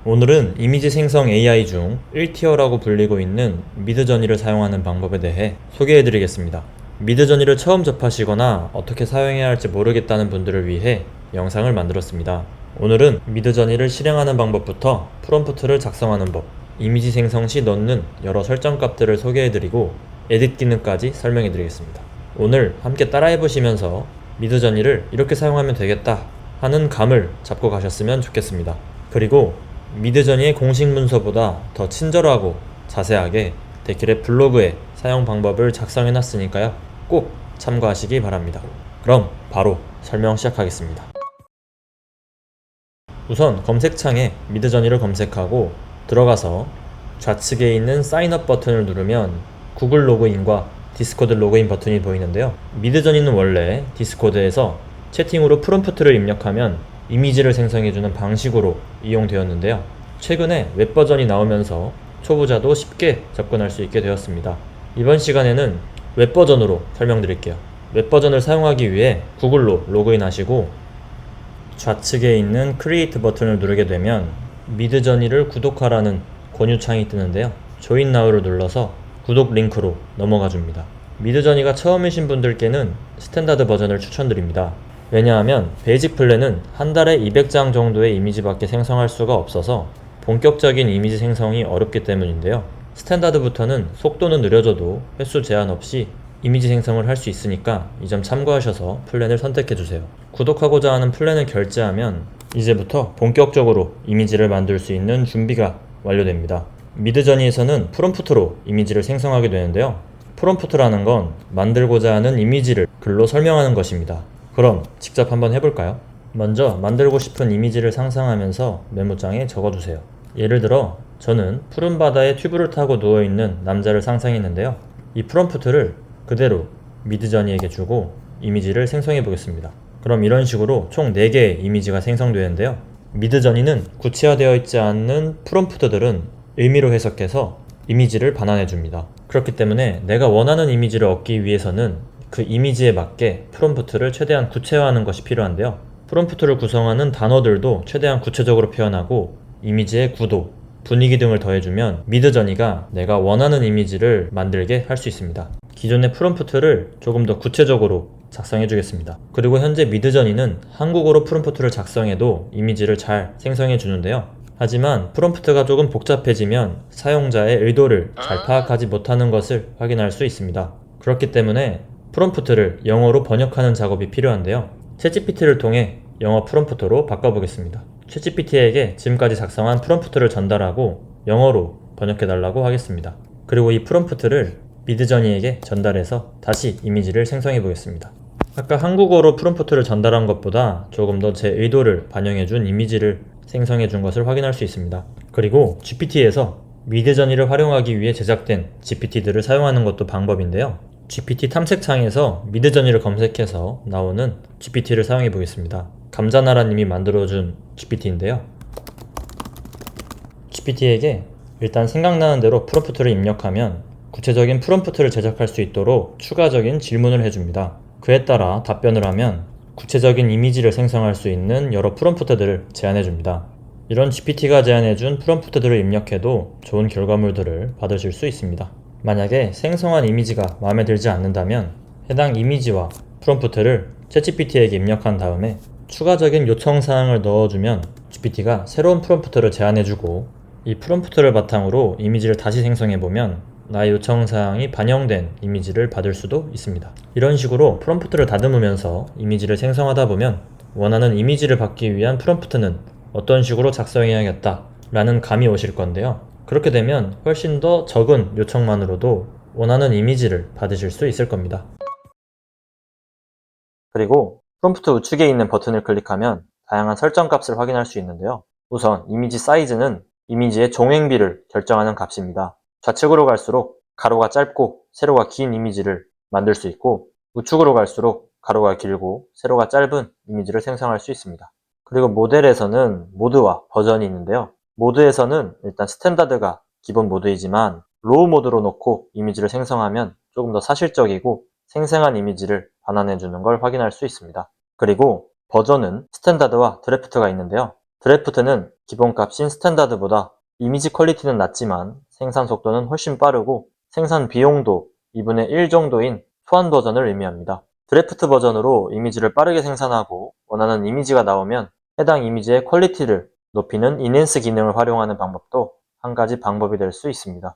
오늘은 이미지 생성 AI 중 1티어라고 불리고 있는 미드저니를 사용하는 방법에 대해 소개해드리겠습니다. 미드저니를 처음 접하시거나 어떻게 사용해야 할지 모르겠다는 분들을 위해 영상을 만들었습니다. 오늘은 미드저니를 실행하는 방법부터 프롬프트를 작성하는 법, 이미지 생성 시 넣는 여러 설정 값들을 소개해드리고 에딧 기능까지 설명해드리겠습니다. 오늘 함께 따라해보시면서 미드저니를 이렇게 사용하면 되겠다 하는 감을 잡고 가셨으면 좋겠습니다. 그리고 미드저니의 공식 문서보다 더 친절하고 자세하게 데킬의 블로그에 사용 방법을 작성해놨으니까요. 꼭 참고하시기 바랍니다. 그럼 바로 설명 시작하겠습니다. 우선 검색창에 미드저니를 검색하고 들어가서 좌측에 있는 사인업 버튼을 누르면 구글 로그인과 디스코드 로그인 버튼이 보이는데요. 미드저니는 원래 디스코드에서 채팅으로 프롬프트를 입력하면 이미지를 생성해주는 방식으로 이용되었는데요. 최근에 웹버전이 나오면서 초보자도 쉽게 접근할 수 있게 되었습니다. 이번 시간에는 웹버전으로 설명드릴게요. 웹버전을 사용하기 위해 구글로 로그인하시고 좌측에 있는 크리에이트 버튼을 누르게 되면 미드저니를 구독하라는 권유창이 뜨는데요. 조인 나우를 눌러서 구독 링크로 넘어가 줍니다. 미드저니가 처음이신 분들께는 스탠다드 버전을 추천드립니다. 왜냐하면 베이직 플랜은 한 달에 200장 정도의 이미지밖에 생성할 수가 없어서 본격적인 이미지 생성이 어렵기 때문인데요. 스탠다드부터는 속도는 느려져도 횟수 제한 없이 이미지 생성을 할 수 있으니까 이 점 참고하셔서 플랜을 선택해주세요. 구독하고자 하는 플랜을 결제하면 이제부터 본격적으로 이미지를 만들 수 있는 준비가 완료됩니다. 미드저니에서는 프롬프트로 이미지를 생성하게 되는데요. 프롬프트라는 건 만들고자 하는 이미지를 글로 설명하는 것입니다. 그럼 직접 한번 해볼까요? 먼저 만들고 싶은 이미지를 상상하면서 메모장에 적어주세요. 예를 들어 저는 푸른 바다에 튜브를 타고 누워있는 남자를 상상했는데요. 이 프롬프트를 그대로 미드저니에게 주고 이미지를 생성해 보겠습니다. 그럼 이런 식으로 총 4개의 이미지가 생성되는데요. 미드저니는 구체화되어 있지 않는 프롬프트들은 의미로 해석해서 이미지를 반환해 줍니다. 그렇기 때문에 내가 원하는 이미지를 얻기 위해서는 그 이미지에 맞게 프롬프트를 최대한 구체화하는 것이 필요한데요. 프롬프트를 구성하는 단어들도 최대한 구체적으로 표현하고 이미지의 구도, 분위기 등을 더해주면 미드저니가 내가 원하는 이미지를 만들게 할 수 있습니다. 기존의 프롬프트를 조금 더 구체적으로 작성해 주겠습니다. 그리고 현재 미드저니는 한국어로 프롬프트를 작성해도 이미지를 잘 생성해 주는데요. 하지만 프롬프트가 조금 복잡해지면 사용자의 의도를 잘 파악하지 못하는 것을 확인할 수 있습니다. 그렇기 때문에 프롬프트를 영어로 번역하는 작업이 필요한데요. 챗GPT를 통해 영어 프롬프트로 바꿔보겠습니다. 챗GPT에게 지금까지 작성한 프롬프트를 전달하고 영어로 번역해달라고 하겠습니다. 그리고 이 프롬프트를 미드저니에게 전달해서 다시 이미지를 생성해보겠습니다. 아까 한국어로 프롬프트를 전달한 것보다 조금 더 제 의도를 반영해준 이미지를 생성해준 것을 확인할 수 있습니다. 그리고 GPT에서 미드저니를 활용하기 위해 제작된 GPT들을 사용하는 것도 방법인데요. GPT 탐색창에서 미드저니를 검색해서 나오는 GPT를 사용해 보겠습니다. 감자나라님이 만들어준 GPT인데요. GPT에게 일단 생각나는 대로 프롬프트를 입력하면 구체적인 프롬프트를 제작할 수 있도록 추가적인 질문을 해줍니다. 그에 따라 답변을 하면 구체적인 이미지를 생성할 수 있는 여러 프롬프트들을 제안해줍니다. 이런 GPT가 제안해준 프롬프트들을 입력해도 좋은 결과물들을 받으실 수 있습니다. 만약에 생성한 이미지가 마음에 들지 않는다면 해당 이미지와 프롬프트를 챗GPT에게 입력한 다음에 추가적인 요청사항을 넣어주면 GPT가 새로운 프롬프트를 제안해주고 이 프롬프트를 바탕으로 이미지를 다시 생성해보면 나의 요청사항이 반영된 이미지를 받을 수도 있습니다. 이런 식으로 프롬프트를 다듬으면서 이미지를 생성하다 보면 원하는 이미지를 받기 위한 프롬프트는 어떤 식으로 작성해야겠다 라는 감이 오실 건데요. 그렇게 되면 훨씬 더 적은 요청만으로도 원하는 이미지를 받으실 수 있을 겁니다. 그리고 프롬프트 우측에 있는 버튼을 클릭하면 다양한 설정 값을 확인할 수 있는데요. 우선 이미지 사이즈는 이미지의 종횡비를 결정하는 값입니다. 좌측으로 갈수록 가로가 짧고 세로가 긴 이미지를 만들 수 있고 우측으로 갈수록 가로가 길고 세로가 짧은 이미지를 생성할 수 있습니다. 그리고 모델에서는 모드와 버전이 있는데요. 모드에서는 일단 스탠다드가 기본 모드이지만 로우 모드로 놓고 이미지를 생성하면 조금 더 사실적이고 생생한 이미지를 반환해 주는 걸 확인할 수 있습니다. 그리고 버전은 스탠다드와 드래프트가 있는데요. 드래프트는 기본값인 스탠다드보다 이미지 퀄리티는 낮지만 생산 속도는 훨씬 빠르고 생산 비용도 2분의 1 정도인 소한 버전을 의미합니다. 드래프트 버전으로 이미지를 빠르게 생산하고 원하는 이미지가 나오면 해당 이미지의 퀄리티를 높이는 인핸스 기능을 활용하는 방법도 한 가지 방법이 될 수 있습니다.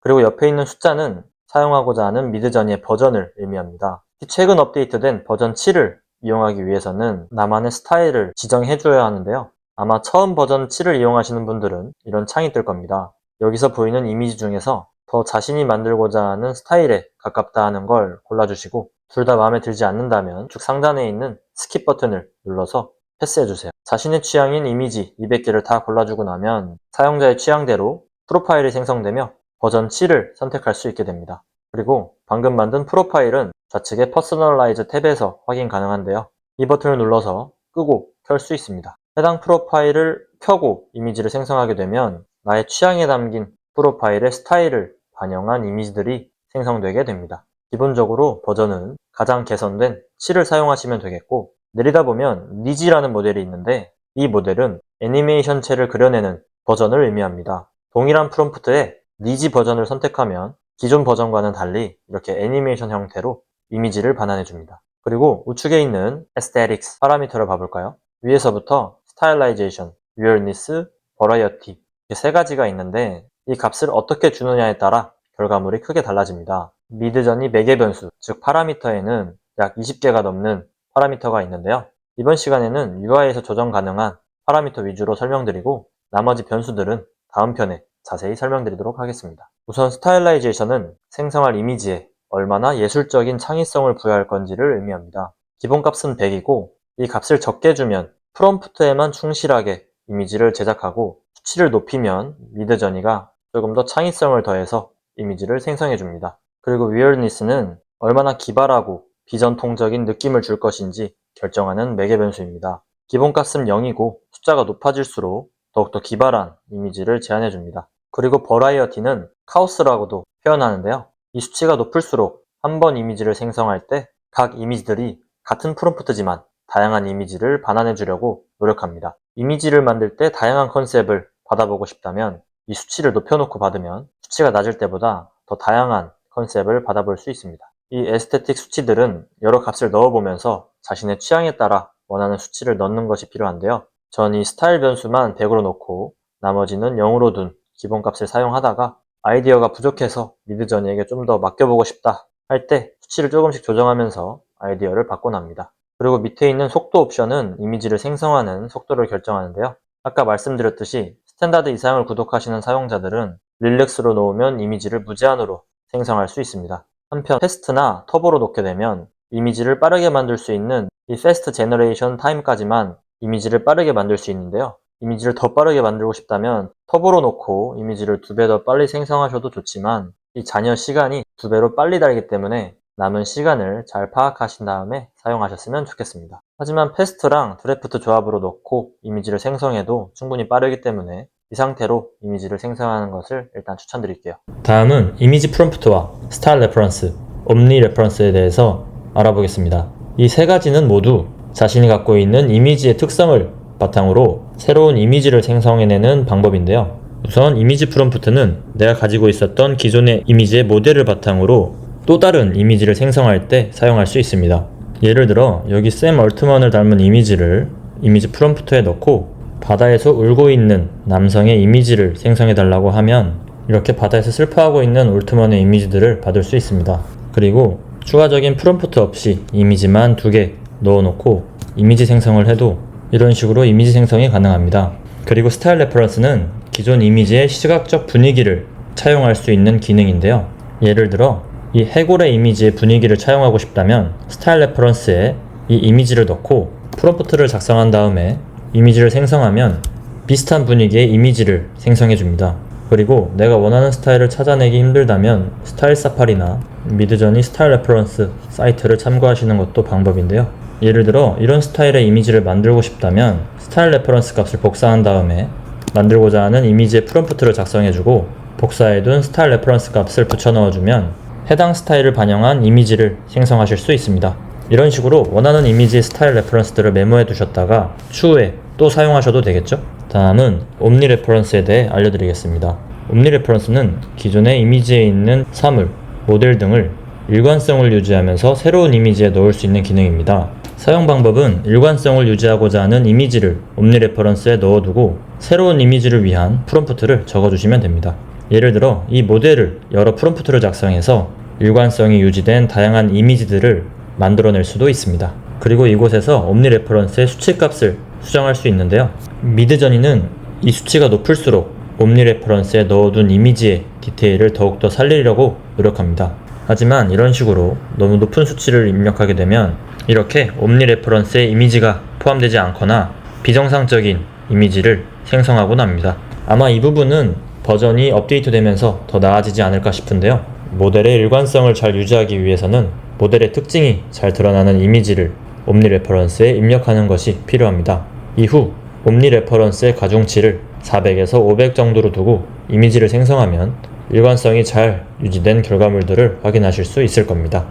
그리고 옆에 있는 숫자는 사용하고자 하는 미드저니의 버전을 의미합니다. 최근 업데이트된 버전 7을 이용하기 위해서는 나만의 스타일을 지정해줘야 하는데요. 아마 처음 버전 7을 이용하시는 분들은 이런 창이 뜰 겁니다. 여기서 보이는 이미지 중에서 더 자신이 만들고자 하는 스타일에 가깝다 하는 걸 골라주시고 둘 다 마음에 들지 않는다면 우측 상단에 있는 스킵 버튼을 눌러서 패스해주세요. 자신의 취향인 이미지 200개를 다 골라주고 나면 사용자의 취향대로 프로파일이 생성되며 버전 7을 선택할 수 있게 됩니다. 그리고 방금 만든 프로파일은 좌측의 퍼스널라이즈 탭에서 확인 가능한데요. 이 버튼을 눌러서 끄고 켤 수 있습니다. 해당 프로파일을 켜고 이미지를 생성하게 되면 나의 취향에 담긴 프로파일의 스타일을 반영한 이미지들이 생성되게 됩니다. 기본적으로 버전은 가장 개선된 7을 사용하시면 되겠고 내리다 보면 니지라는 모델이 있는데 이 모델은 애니메이션체를 그려내는 버전을 의미합니다. 동일한 프롬프트에 니지 버전을 선택하면 기존 버전과는 달리 이렇게 애니메이션 형태로 이미지를 반환해줍니다. 그리고 우측에 있는 Aesthetics 파라미터를 봐볼까요? 위에서부터 Stylization, Weirdness, Variety 이렇게 세 가지가 있는데 이 값을 어떻게 주느냐에 따라 결과물이 크게 달라집니다. 미드저니 매개 변수, 즉 파라미터에는 약 20개가 넘는 파라미터가 있는데요. 이번 시간에는 UI에서 조정 가능한 파라미터 위주로 설명드리고 나머지 변수들은 다음 편에 자세히 설명드리도록 하겠습니다. 우선 스타일라이제이션은 생성할 이미지에 얼마나 예술적인 창의성을 부여할 건지를 의미합니다. 기본값은 100이고 이 값을 적게 주면 프롬프트에만 충실하게 이미지를 제작하고 수치를 높이면 미드저니가 조금 더 창의성을 더해서 이미지를 생성해 줍니다. 그리고 weirdness는 얼마나 기발하고 비전통적인 느낌을 줄 것인지 결정하는 매개 변수입니다. 기본값은 0이고 숫자가 높아질수록 더욱더 기발한 이미지를 제안해 줍니다. 그리고 버라이어티는 카오스라고도 표현하는데요. 이 수치가 높을수록 한 번 이미지를 생성할 때 각 이미지들이 같은 프롬프트지만 다양한 이미지를 반환해 주려고 노력합니다. 이미지를 만들 때 다양한 컨셉을 받아보고 싶다면 이 수치를 높여놓고 받으면 수치가 낮을 때보다 더 다양한 컨셉을 받아볼 수 있습니다. 이 에스테틱 수치들은 여러 값을 넣어보면서 자신의 취향에 따라 원하는 수치를 넣는 것이 필요한데요. 전 이 스타일 변수만 100으로 놓고 나머지는 0으로 둔 기본값을 사용하다가 아이디어가 부족해서 미드저니에게 좀 더 맡겨보고 싶다 할 때 수치를 조금씩 조정하면서 아이디어를 바꿔납니다. 그리고 밑에 있는 속도 옵션은 이미지를 생성하는 속도를 결정하는데요. 아까 말씀드렸듯이 스탠다드 이상을 구독하시는 사용자들은 릴렉스로 놓으면 이미지를 무제한으로 생성할 수 있습니다. 한편 패스트나 터보로 놓게 되면 이미지를 빠르게 만들 수 있는 이 패스트 제너레이션 타임까지만 이미지를 빠르게 만들 수 있는데요. 이미지를 더 빠르게 만들고 싶다면 터보로 놓고 이미지를 2배 더 빨리 생성하셔도 좋지만 이 잔여 시간이 2배로 빨리 달기 때문에 남은 시간을 잘 파악하신 다음에 사용하셨으면 좋겠습니다. 하지만 패스트랑 드래프트 조합으로 놓고 이미지를 생성해도 충분히 빠르기 때문에 이 상태로 이미지를 생성하는 것을 일단 추천드릴게요. 다음은 이미지 프롬프트와 스타일 레퍼런스, 옴니 레퍼런스에 대해서 알아보겠습니다. 이 세 가지는 모두 자신이 갖고 있는 이미지의 특성을 바탕으로 새로운 이미지를 생성해내는 방법인데요. 우선 이미지 프롬프트는 내가 가지고 있었던 기존의 이미지의 모델을 바탕으로 또 다른 이미지를 생성할 때 사용할 수 있습니다. 예를 들어 여기 샘 얼트먼을 닮은 이미지를 이미지 프롬프트에 넣고 바다에서 울고 있는 남성의 이미지를 생성해 달라고 하면 이렇게 바다에서 슬퍼하고 있는 올트먼의 이미지들을 받을 수 있습니다. 그리고 추가적인 프롬프트 없이 이미지만 2개 넣어놓고 이미지 생성을 해도 이런 식으로 이미지 생성이 가능합니다. 그리고 스타일 레퍼런스는 기존 이미지의 시각적 분위기를 차용할 수 있는 기능인데요. 예를 들어 이 해골의 이미지의 분위기를 차용하고 싶다면 스타일 레퍼런스에 이 이미지를 넣고 프롬프트를 작성한 다음에 이미지를 생성하면 비슷한 분위기의 이미지를 생성해 줍니다. 그리고 내가 원하는 스타일을 찾아내기 힘들다면 스타일 사파리나 미드저니 스타일 레퍼런스 사이트를 참고하시는 것도 방법인데요. 예를 들어 이런 스타일의 이미지를 만들고 싶다면 스타일 레퍼런스 값을 복사한 다음에 만들고자 하는 이미지의 프롬프트를 작성해주고 복사해둔 스타일 레퍼런스 값을 붙여 넣어주면 해당 스타일을 반영한 이미지를 생성하실 수 있습니다. 이런 식으로 원하는 이미지의 스타일 레퍼런스들을 메모해 두셨다가 추후에 또 사용하셔도 되겠죠? 다음은 옴니 레퍼런스에 대해 알려드리겠습니다. 옴니 레퍼런스는 기존의 이미지에 있는 사물, 모델 등을 일관성을 유지하면서 새로운 이미지에 넣을 수 있는 기능입니다. 사용 방법은 일관성을 유지하고자 하는 이미지를 옴니 레퍼런스에 넣어두고 새로운 이미지를 위한 프롬프트를 적어주시면 됩니다. 예를 들어 이 모델을 여러 프롬프트를 작성해서 일관성이 유지된 다양한 이미지들을 만들어낼 수도 있습니다. 그리고 이곳에서 옴니 레퍼런스의 수치값을 수정할 수 있는데요. 미드저니는 이 수치가 높을수록 옴니 레퍼런스에 넣어둔 이미지의 디테일을 더욱더 살리려고 노력합니다. 하지만 이런 식으로 너무 높은 수치를 입력하게 되면 이렇게 옴니 레퍼런스에 이미지가 포함되지 않거나 비정상적인 이미지를 생성하곤 합니다. 아마 이 부분은 버전이 업데이트되면서 더 나아지지 않을까 싶은데요. 모델의 일관성을 잘 유지하기 위해서는 모델의 특징이 잘 드러나는 이미지를 옴니 레퍼런스에 입력하는 것이 필요합니다. 이후 옴니 레퍼런스의 가중치를 400에서 500 정도로 두고 이미지를 생성하면 일관성이 잘 유지된 결과물들을 확인하실 수 있을 겁니다.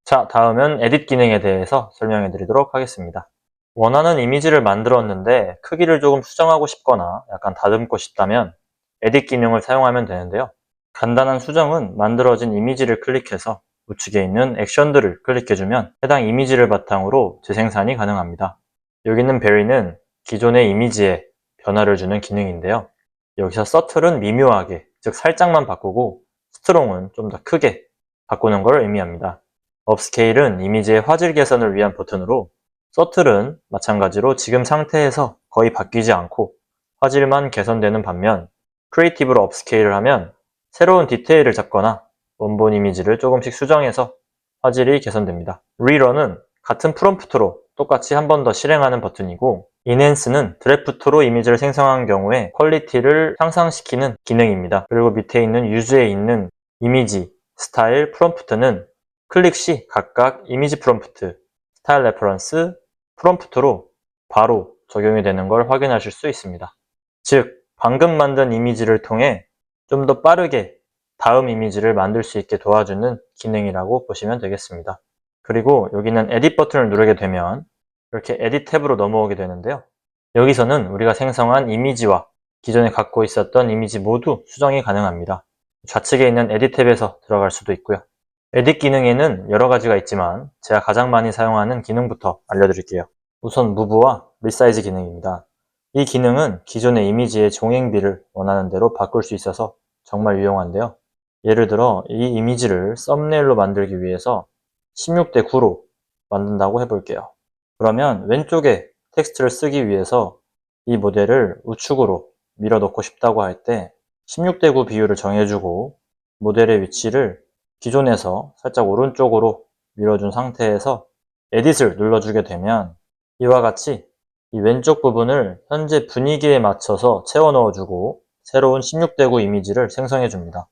자, 다음은 에딧 기능에 대해서 설명해 드리도록 하겠습니다. 원하는 이미지를 만들었는데 크기를 조금 수정하고 싶거나 약간 다듬고 싶다면 에딧 기능을 사용하면 되는데요. 간단한 수정은 만들어진 이미지를 클릭해서 우측에 있는 액션들을 클릭해주면 해당 이미지를 바탕으로 재생산이 가능합니다. 여기 있는 베리는 기존의 이미지에 변화를 주는 기능인데요. 여기서 서틀은 미묘하게, 즉 살짝만 바꾸고 스트롱은 좀 더 크게 바꾸는 걸 의미합니다. 업스케일은 이미지의 화질 개선을 위한 버튼으로 서틀은 마찬가지로 지금 상태에서 거의 바뀌지 않고 화질만 개선되는 반면 크리에이티브로 업스케일을 하면 새로운 디테일을 잡거나 원본 이미지를 조금씩 수정해서 화질이 개선됩니다. 리런은 같은 프롬프트로 똑같이 한 번 더 실행하는 버튼이고 인핸스는 드래프트로 이미지를 생성한 경우에 퀄리티를 향상시키는 기능입니다. 그리고 밑에 있는 유즈에 있는 이미지, 스타일, 프롬프트는 클릭 시 각각 이미지 프롬프트, 스타일 레퍼런스, 프롬프트로 바로 적용이 되는 걸 확인하실 수 있습니다. 즉, 방금 만든 이미지를 통해 좀 더 빠르게 다음 이미지를 만들 수 있게 도와주는 기능이라고 보시면 되겠습니다. 그리고 여기는 에딧 버튼을 누르게 되면 이렇게 에딧 탭으로 넘어오게 되는데요. 여기서는 우리가 생성한 이미지와 기존에 갖고 있었던 이미지 모두 수정이 가능합니다. 좌측에 있는 에딧 탭에서 들어갈 수도 있고요. 에딧 기능에는 여러 가지가 있지만 제가 가장 많이 사용하는 기능부터 알려드릴게요. 우선 무브와 리사이즈 기능입니다. 이 기능은 기존의 이미지의 종횡비를 원하는 대로 바꿀 수 있어서 정말 유용한데요. 예를 들어 이 이미지를 썸네일로 만들기 위해서 16대 9로 만든다고 해볼게요. 그러면 왼쪽에 텍스트를 쓰기 위해서 이 모델을 우측으로 밀어넣고 싶다고 할 때 16대 9 비율을 정해주고 모델의 위치를 기존에서 살짝 오른쪽으로 밀어준 상태에서 에딧을 눌러주게 되면 이와 같이 이 왼쪽 부분을 현재 분위기에 맞춰서 채워 넣어주고 새로운 16대 9 이미지를 생성해 줍니다.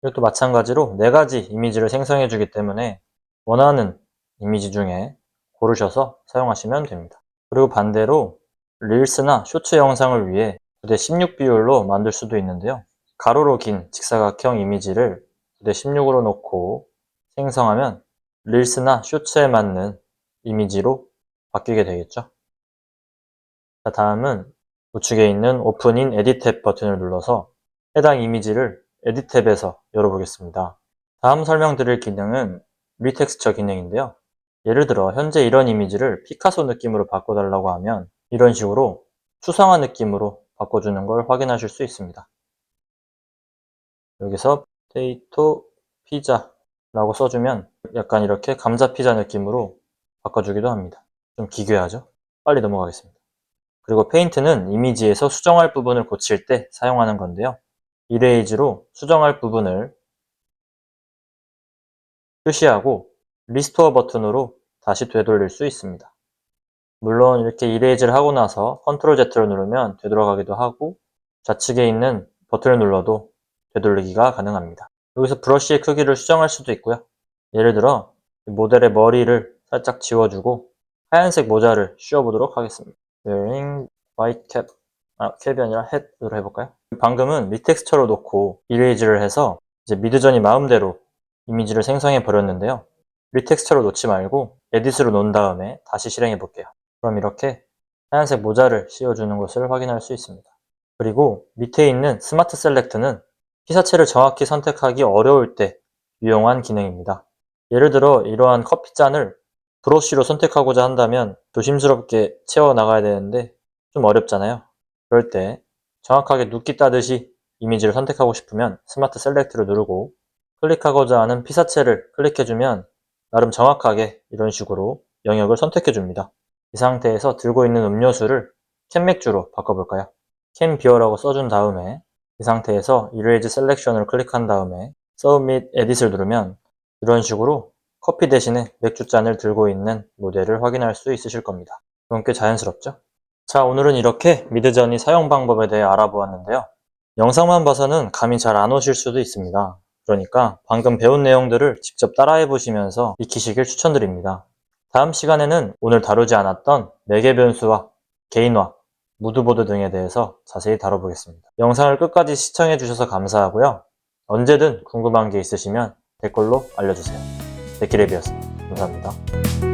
이것도 마찬가지로 4가지 이미지를 생성해 주기 때문에 원하는 이미지 중에 고르셔서 사용하시면 됩니다. 그리고 반대로 릴스나 쇼츠 영상을 위해 9대 16 비율로 만들 수도 있는데요. 가로로 긴 직사각형 이미지를 9대 16으로 놓고 생성하면 릴스나 쇼츠에 맞는 이미지로 바뀌게 되겠죠. 자, 다음은 우측에 있는 오픈인 에딧 탭 버튼을 눌러서 해당 이미지를 에딧 탭에서 열어보겠습니다. 다음 설명드릴 기능은 리텍스처 기능인데요. 예를 들어 현재 이런 이미지를 피카소 느낌으로 바꿔달라고 하면 이런 식으로 추상화 느낌으로 바꿔주는 걸 확인하실 수 있습니다. 여기서 포테이토 피자라고 써주면 약간 이렇게 감자 피자 느낌으로 바꿔주기도 합니다. 좀 기괴하죠? 빨리 넘어가겠습니다. 그리고 페인트는 이미지에서 수정할 부분을 고칠 때 사용하는 건데요. 이레이즈로 수정할 부분을 표시하고 리스토어 버튼으로 다시 되돌릴 수 있습니다. 물론 이렇게 이레이즈를 하고 나서 컨트롤 Z를 누르면 되돌아가기도 하고 좌측에 있는 버튼을 눌러도 되돌리기가 가능합니다. 여기서 브러쉬의 크기를 수정할 수도 있고요. 예를 들어 모델의 머리를 살짝 지워주고 하얀색 모자를 씌워보도록 하겠습니다. wearing white cap, 캡이 아니라 head으로 해볼까요? 방금은 리텍스처로 놓고 이레이즈를 해서 이제 미드전이 마음대로 이미지를 생성해 버렸는데요. 리텍스처로 놓지 말고 에딧으로 놓은 다음에 다시 실행해 볼게요. 그럼 이렇게 하얀색 모자를 씌워주는 것을 확인할 수 있습니다. 그리고 밑에 있는 스마트 셀렉트는 피사체를 정확히 선택하기 어려울 때 유용한 기능입니다. 예를 들어 이러한 커피잔을 브러쉬로 선택하고자 한다면 조심스럽게 채워 나가야 되는데 좀 어렵잖아요. 그럴 때 정확하게 눕기 따듯이 이미지를 선택하고 싶으면 스마트 셀렉트를 누르고 클릭하고자 하는 피사체를 클릭해주면 나름 정확하게 이런 식으로 영역을 선택해줍니다. 이 상태에서 들고 있는 음료수를 캔맥주로 바꿔볼까요? 캔 비어라고 써준 다음에 이 상태에서 Erase 셀렉션을 클릭한 다음에 Submit Edit을 누르면 이런 식으로 커피 대신에 맥주잔을 들고 있는 모델을 확인할 수 있으실 겁니다. 그건 꽤 자연스럽죠? 자, 오늘은 이렇게 미드저니 사용 방법에 대해 알아보았는데요. 영상만 봐서는 감이 잘 안 오실 수도 있습니다. 그러니까 방금 배운 내용들을 직접 따라해 보시면서 익히시길 추천드립니다. 다음 시간에는 오늘 다루지 않았던 매개 변수와 개인화, 무드보드 등에 대해서 자세히 다뤄보겠습니다. 영상을 끝까지 시청해 주셔서 감사하고요. 언제든 궁금한 게 있으시면 댓글로 알려주세요. 데키레비였습니다. 감사합니다.